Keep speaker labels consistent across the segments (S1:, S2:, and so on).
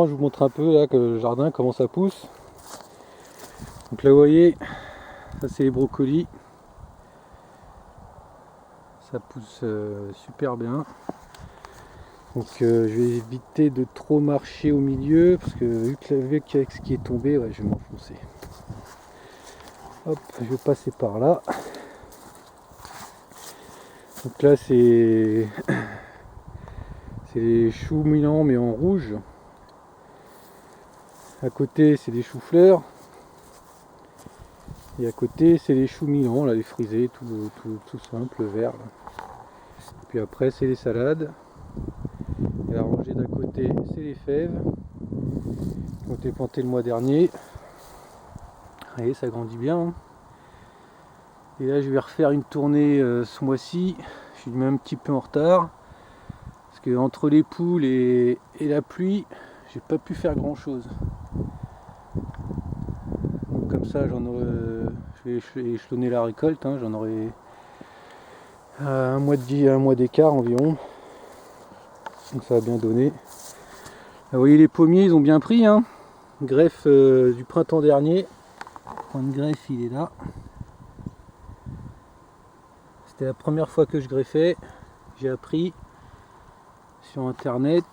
S1: Je vous montre un peu là que le jardin comment ça pousse. Donc là vous voyez, ça c'est les brocolis. Ça pousse super bien. Donc je vais éviter de trop marcher au milieu parce que vu qu'avec ce qui est tombé, ouais, je vais m'enfoncer. Hop, je vais passer par là. Donc là c'est les choux Milan mais en rouge. À côté c'est des choux-fleurs. Et à côté c'est les choux Milan, là les frisés, tout simple, vert. Là. Puis après c'est les salades. Et la rangée d'à côté c'est les fèves qui ont été plantées le mois dernier. Vous voyez, ça grandit bien. Hein. Et là je vais refaire une tournée ce mois-ci. Je suis même un petit peu en retard. Parce que entre les poules et la pluie, j'ai pas pu faire grand chose. Donc comme ça je vais échelonner la récolte, hein. J'en aurai un mois d'écart environ. Donc ça va bien donner. Là, vous voyez les pommiers ils ont bien pris, hein. Greffe du printemps dernier. Le point de greffe il est là. C'était la première fois que je greffais. J'ai appris sur internet.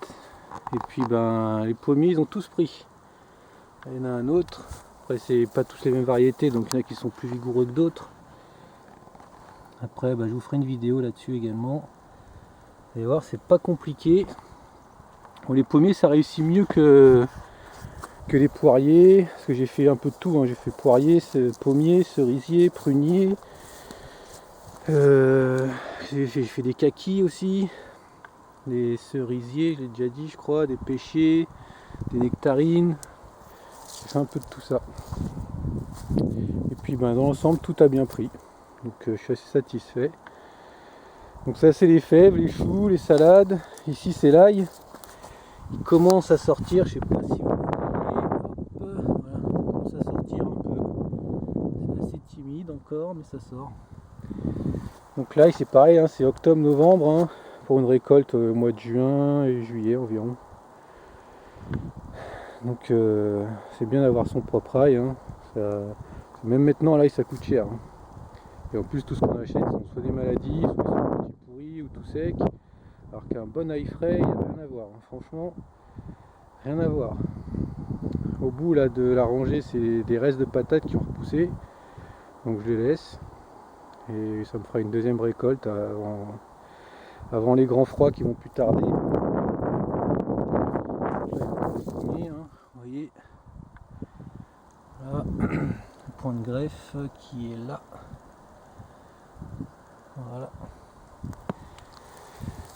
S1: Et puis ben les pommiers ils ont tous pris. Il y en a un autre. Après c'est pas tous les mêmes variétés, donc il y en a qui sont plus vigoureux que d'autres. Après ben, je vous ferai une vidéo là-dessus également. Vous allez voir, c'est pas compliqué. Bon, les pommiers ça réussit mieux que les poiriers, parce que j'ai fait un peu de tout, hein. J'ai fait poirier, pommier, cerisier, prunier. J'ai fait des kakis aussi, des cerisiers, je l'ai déjà dit je crois, des pêchers, des nectarines. J'ai fait un peu de tout ça. Et puis ben, dans l'ensemble tout a bien pris. Donc je suis assez satisfait. Donc ça c'est les fèves, les choux, les salades. Ici c'est l'ail. Il commence à sortir, je sais pas si vous voyez. Voilà, il commence à sortir un peu. C'est assez timide encore, mais ça sort. Donc l'ail c'est pareil, hein, c'est octobre-novembre, hein, pour une récolte au mois de juin et juillet environ. Donc c'est bien d'avoir son propre ail. Hein. Même maintenant l'ail ça coûte cher. Hein. Et en plus tout ce qu'on achète sont soit des maladies, soit des petits pourris ou tout sec. Alors qu'un bon ail frais, il n'y a rien à voir. Hein. Franchement, rien à voir. Au bout là de la rangée, c'est des restes de patates qui ont repoussé. Donc je les laisse. Et ça me fera une deuxième récolte avant les grands froids qui vont plus tarder. Là, vous voyez. Là, le point de greffe qui est là. Voilà.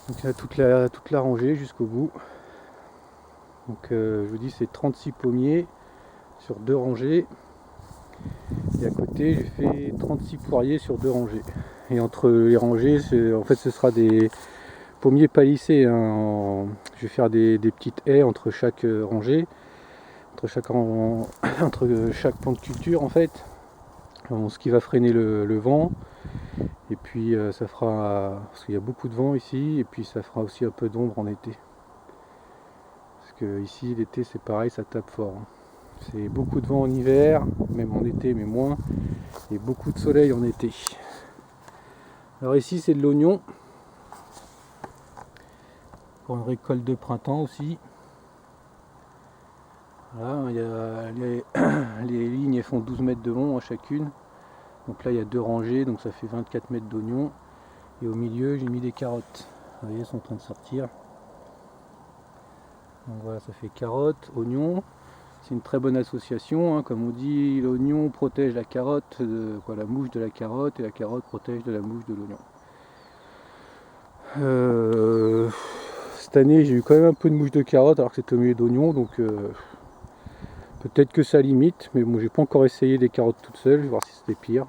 S1: Donc là, toute la rangée jusqu'au bout. Donc je vous dis c'est 36 pommiers sur 2 rangées. Et à côté j'ai fait 36 poiriers sur 2 rangées. Et entre les rangées, en fait ce sera des pommiers palissés. Hein. Je vais faire des petites haies entre chaque rangée. Entre chaque pan de culture en fait. Ce qui va freiner le vent. Et puis ça fera, parce qu'il y a beaucoup de vent ici, et puis ça fera aussi un peu d'ombre en été. Parce que ici l'été c'est pareil, ça tape fort. Hein. C'est beaucoup de vent en hiver, même en été mais moins, et beaucoup de soleil en été. Alors ici c'est de l'oignon, pour une récolte de printemps aussi. Voilà, il y a les lignes elles font 12 mètres de long à chacune. Donc là il y a 2 rangées, donc ça fait 24 mètres d'oignons. Et au milieu j'ai mis des carottes. Vous voyez, elles sont en train de sortir. Donc voilà, ça fait carottes, oignons. C'est une très bonne association, hein. Comme on dit, l'oignon protège la carotte, la mouche de la carotte, et la carotte protège de la mouche de l'oignon. Cette année j'ai eu quand même un peu de mouche de carotte alors que c'était au milieu d'oignons, donc peut-être que ça limite, mais bon, j'ai pas encore essayé des carottes toutes seules, je vais voir si c'était pire.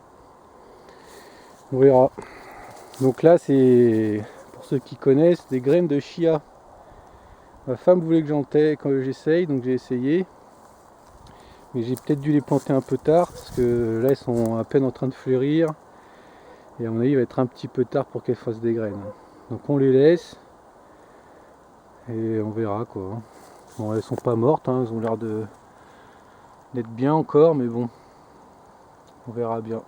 S1: On verra. Donc là c'est, pour ceux qui connaissent, des graines de chia. Ma femme voulait que j'essaye, donc j'ai essayé. Mais j'ai peut-être dû les planter un peu tard, parce que là elles sont à peine en train de fleurir. Et à mon avis il va être un petit peu tard pour qu'elles fassent des graines. Donc on les laisse. Et on verra quoi. Bon, elles sont pas mortes, hein, elles ont l'air d'être bien encore, mais bon, on verra bien.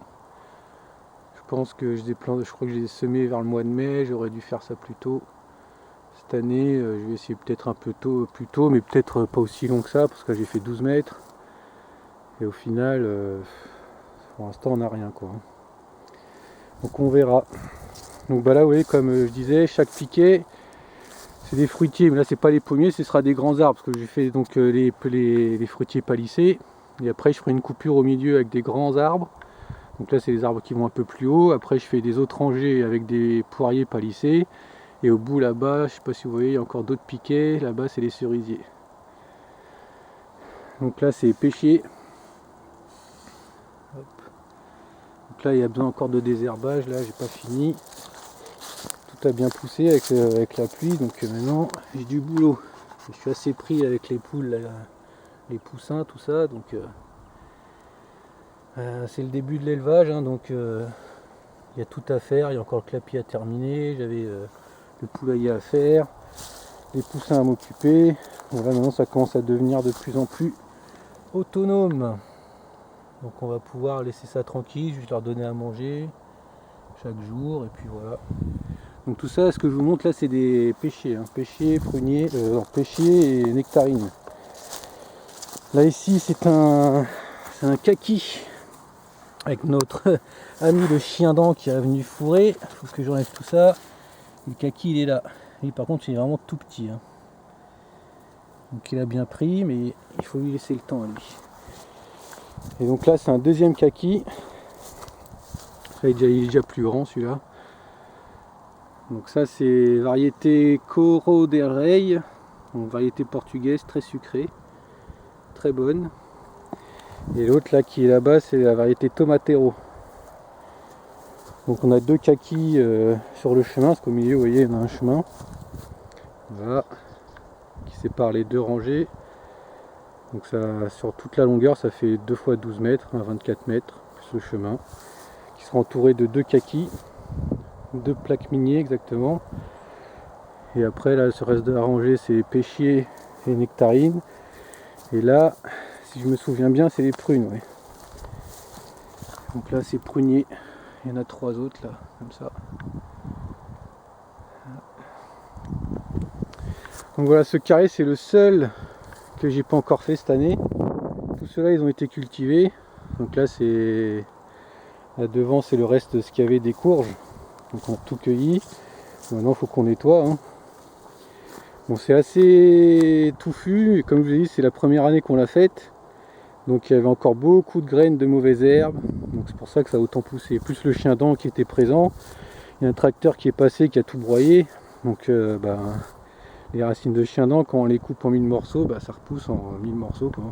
S1: Je pense que je crois que je les ai semées vers le mois de mai, j'aurais dû faire ça plus tôt. Cette année, je vais essayer peut-être un peu plus tôt, mais peut-être pas aussi long que ça, parce que j'ai fait 12 mètres. Et au final, pour l'instant, on n'a rien, quoi. Donc on verra. Donc bah là, vous voyez, comme je disais, chaque piquet, c'est des fruitiers, mais là c'est pas les pommiers, ce sera des grands arbres, parce que j'ai fait donc les fruitiers palissés. Et après, je ferai une coupure au milieu avec des grands arbres. Donc là, c'est les arbres qui vont un peu plus haut. Après, je fais des autres rangées avec des poiriers palissés. Et au bout là-bas, je sais pas si vous voyez, il y a encore d'autres piquets. Là-bas, c'est les cerisiers. Donc là, c'est pêcher. Hop. Donc là, il y a besoin encore de désherbage. Là, j'ai pas fini. Tout a bien poussé avec la pluie. Donc maintenant, j'ai du boulot. Je suis assez pris avec les poules, là, les poussins, tout ça. Donc c'est le début de l'élevage. Hein, donc il y a tout à faire. Il y a encore le clapier à terminer. J'avais le poulailler à faire, les poussins à m'occuper. Voilà, maintenant ça commence à devenir de plus en plus autonome. Donc on va pouvoir laisser ça tranquille, juste leur donner à manger chaque jour, et puis voilà. Donc tout ça, ce que je vous montre là, c'est des pêchers, hein. Pêchers, pruniers, pêchers et nectarines. Là ici, c'est un kaki avec notre ami le chien dent qui est venu fourrer. Il faut que j'enlève tout ça. Le kaki il est là. Et par contre il est vraiment tout petit. Hein. Donc il a bien pris, mais il faut lui laisser le temps à lui. Et donc là c'est un deuxième kaki. Ça, il est déjà plus grand celui-là. Donc ça c'est variété Coro del Rei. Donc variété portugaise très sucrée. Très bonne. Et l'autre là qui est là-bas c'est la variété Tomatero. Donc on a deux kakis sur le chemin, parce qu'au milieu vous voyez on a un chemin. Voilà. Qui sépare les deux rangées. Donc ça, sur toute la longueur ça fait 2 fois 12 mètres, 24 mètres, plus le chemin. Qui sera entouré de deux kakis, deux plaques miniers exactement. Et après là ce reste de la rangée c'est pêchier et nectarines. Et là, si je me souviens bien, c'est les prunes. Ouais. Donc là c'est prunier. Il y en a 3 autres là, comme ça. Donc voilà, ce carré c'est le seul que j'ai pas encore fait cette année. Tous ceux-là ils ont été cultivés. Donc là c'est là devant c'est le reste de ce qu'il y avait des courges. Donc on a tout cueilli. Maintenant il faut qu'on nettoie. Hein. Bon c'est assez touffu. Et comme je vous ai dit c'est la première année qu'on l'a faite. Donc il y avait encore beaucoup de graines de mauvaises herbes. Donc c'est pour ça que ça a autant poussé. Plus le chien dent qui était présent. Il y a un tracteur qui est passé qui a tout broyé. Donc les racines de chien dent quand on les coupe en 1000 morceaux, ça repousse en 1000 morceaux quoi.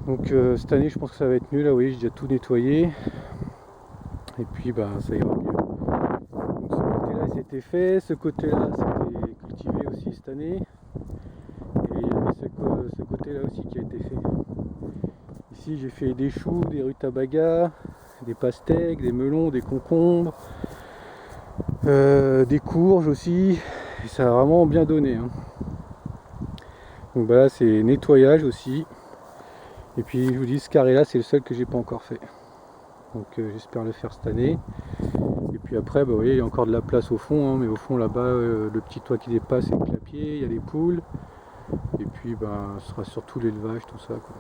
S1: Donc cette année je pense que ça va être mieux. Là vous voyez j'ai déjà tout nettoyé. Et puis ça ira mieux. Donc ce côté là c'était fait. Ce côté là c'était cultivé aussi cette année. Et il y avait ce côté là aussi qui a été fait. Ici j'ai fait des choux, des rutabagas, des pastèques, des melons, des concombres, des courges aussi. Et ça a vraiment bien donné. Hein. Donc là c'est nettoyage aussi. Et puis je vous dis ce carré là c'est le seul que j'ai pas encore fait. Donc j'espère le faire cette année. Et puis après vous voyez il y a encore de la place au fond. Hein, mais au fond là-bas le petit toit qui dépasse c'est le clapier, il y a les poules. Et puis ce sera surtout l'élevage, tout ça quoi.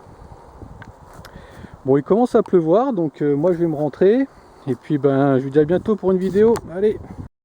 S1: Bon il commence à pleuvoir donc moi je vais me rentrer. Et puis je vous dis à bientôt pour une vidéo. Allez.